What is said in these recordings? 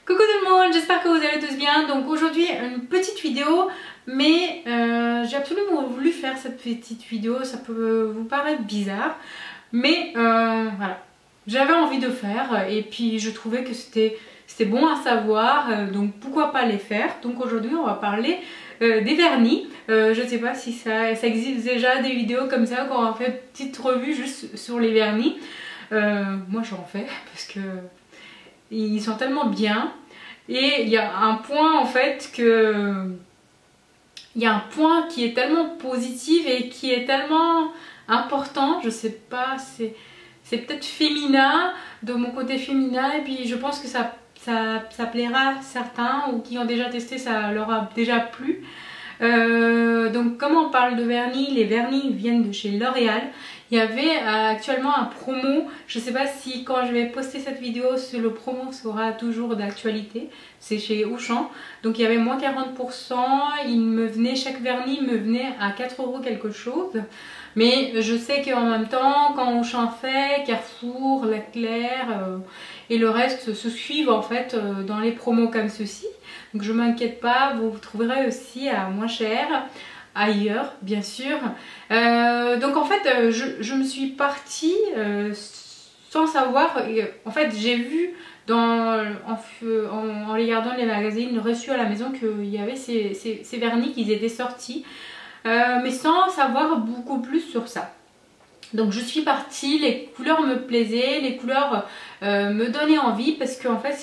Coucou tout le monde, j'espère que vous allez tous bien. Donc aujourd'hui une petite vidéo, mais j'ai absolument voulu faire cette petite vidéo. Ça peut vous paraître bizarre, mais voilà, j'avais envie de faire et puis je trouvais que c'était bon à savoir, donc pourquoi pas les faire. Donc aujourd'hui on va parler des vernis. Je ne sais pas si ça existe déjà des vidéos comme ça quand on fait une petite revue juste sur les vernis. Moi j'en fais parce que ils sont tellement bien. Et il y a un point en fait il y a un point qui est tellement positif et qui est tellement important. Je sais pas, c'est peut-être féminin, de mon côté féminin, et puis je pense que ça plaira à certains ou qui ont déjà testé, ça leur a déjà plu. Donc comme on parle de vernis, les vernis viennent de chez L'Oréal. Il y avait actuellement un promo, je ne sais pas si quand je vais poster cette vidéo le promo sera toujours d'actualité, c'est chez Auchan. Donc il y avait moins 40%, chaque vernis me venait à 4 € quelque chose. Mais je sais qu'en même temps, quand Auchan fait, Carrefour, Leclerc et le reste se suivent en fait dans les promos comme ceci. Donc je ne m'inquiète pas, vous trouverez aussi à moins cher ailleurs bien sûr. Donc en fait je me suis partie sans savoir. En fait j'ai vu en regardant les magazines reçus à la maison qu'il y avait ces vernis qui étaient sortis, mais sans savoir beaucoup plus sur ça. Donc je suis partie, les couleurs me plaisaient, les couleurs me donnaient envie parce qu'en fait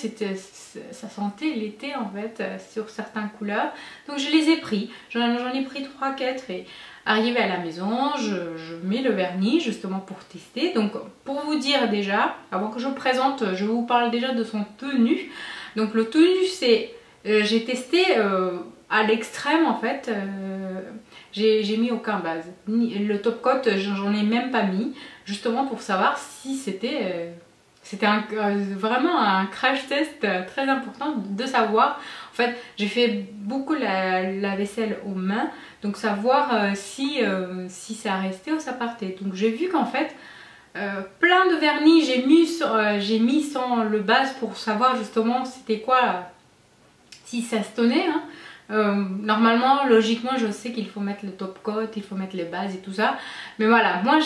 ça sentait l'été en fait sur certaines couleurs. Donc je les ai pris, j'en ai pris 3-4 et arrivé à la maison, je mets le vernis justement pour tester. Donc pour vous dire déjà, avant que je vous présente, je vous parle déjà de son tenue. Donc le tenue c'est, j'ai testé à l'extrême en fait. J'ai mis aucun base. Le top coat, j'en ai même pas mis, justement pour savoir si c'était vraiment un crash test très important de savoir. En fait, j'ai fait beaucoup la vaisselle aux mains, donc savoir si ça restait ou ça partait. Donc j'ai vu qu'en fait, plein de vernis j'ai mis sans le base pour savoir justement c'était quoi, si ça se tenait. Hein. Normalement, logiquement, je sais qu'il faut mettre le top coat, il faut mettre les bases et tout ça. Mais voilà, moi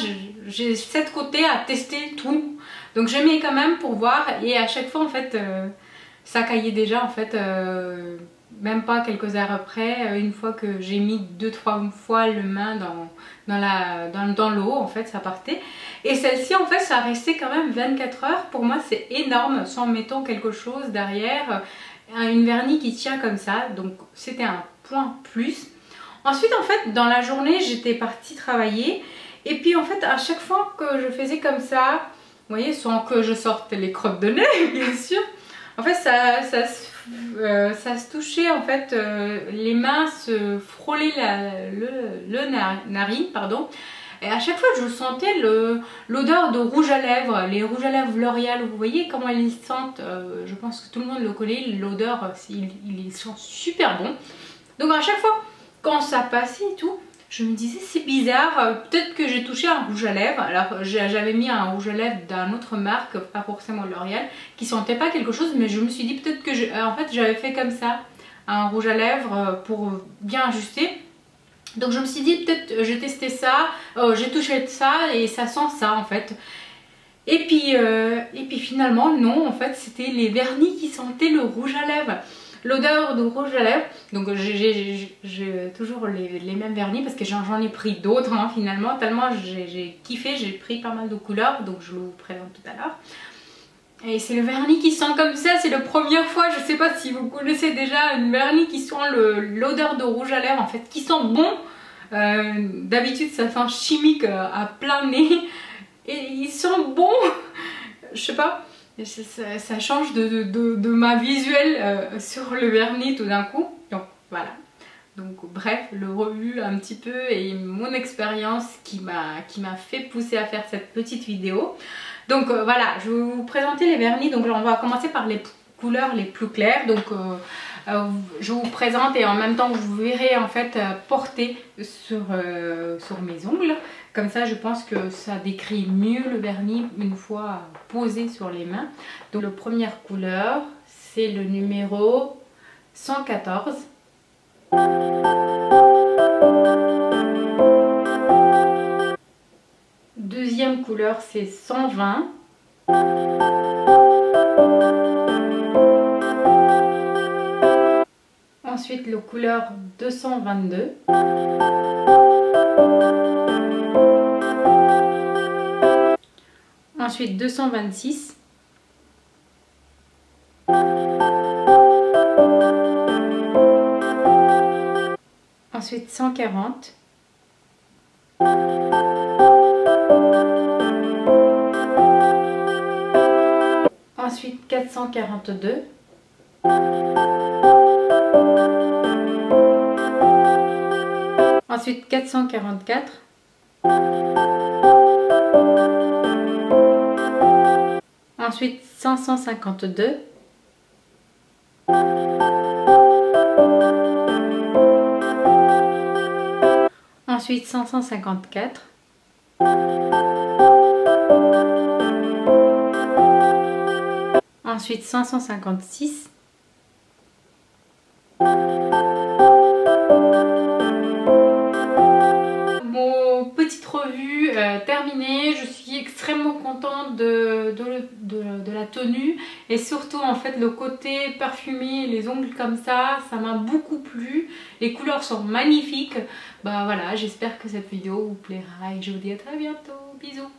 j'ai cette côté à tester tout. Donc je mets quand même pour voir. Et à chaque fois, en fait, ça caillait déjà, en fait, même pas quelques heures après. Une fois que j'ai mis 2-3 fois le main dans l'eau, en fait, ça partait. Et celle-ci, en fait, ça restait quand même 24 heures. Pour moi, c'est énorme, sans mettant quelque chose derrière. Une vernis qui tient comme ça, donc c'était un point plus. Ensuite en fait dans la journée j'étais partie travailler et puis en fait à chaque fois que je faisais comme ça, vous voyez, sans que je sorte les crottes de nez bien sûr, en fait ça se touchait en fait, les mains se frôlaient le narine pardon. Et à chaque fois je sentais l'odeur de rouge à lèvres, les rouges à lèvres L'Oréal, vous voyez comment ils sentent, je pense que tout le monde le connaît, l'odeur, ils sont super bons. Donc à chaque fois quand ça passait et tout, je me disais c'est bizarre, peut-être que j'ai touché un rouge à lèvres. Alors j'avais mis un rouge à lèvres d'une autre marque, pas forcément L'Oréal, qui sentait pas quelque chose, mais je me suis dit peut-être que en fait j'avais fait comme ça, un rouge à lèvres pour bien ajuster. Donc je me suis dit peut-être j'ai testé ça, j'ai touché ça et ça sent ça en fait. Et puis finalement non, en fait c'était les vernis qui sentaient le rouge à lèvres. L'odeur de rouge à lèvres. Donc j'ai toujours les mêmes vernis parce que j'en ai pris d'autres hein, finalement. Tellement j'ai kiffé, j'ai pris pas mal de couleurs. Donc je vous présente tout à l'heure. Et c'est le vernis qui sent comme ça, c'est la première fois, je sais pas si vous connaissez déjà une vernis qui sent l'odeur de rouge à lèvres en fait, qui sent bon. D'habitude ça sent chimique à plein nez et il sent bon, je sais pas, ça change de ma visuelle sur le vernis tout d'un coup. Donc voilà. Donc bref, le revue un petit peu et mon expérience qui m'a fait pousser à faire cette petite vidéo. Donc voilà, je vais vous présenter les vernis. Donc on va commencer par les couleurs les plus claires. Donc je vous présente et en même temps vous verrez en fait porter sur mes ongles. Comme ça je pense que ça décrit mieux le vernis une fois posé sur les mains. Donc la première couleur c'est le numéro 114. Deuxième couleur, c'est 120. Ensuite, la couleur 222. Ensuite, 226. Ensuite, 140. Ensuite, 442. Ensuite, 444. Ensuite, 552. Ensuite, 554. Ensuite, 556. Mon petite revue terminée. Je suis extrêmement contente de la tenue et surtout en fait le côté parfumé, les ongles comme ça m'a beaucoup plu. Les couleurs sont magnifiques. Bah voilà, j'espère que cette vidéo vous plaira et je vous dis à très bientôt. Bisous.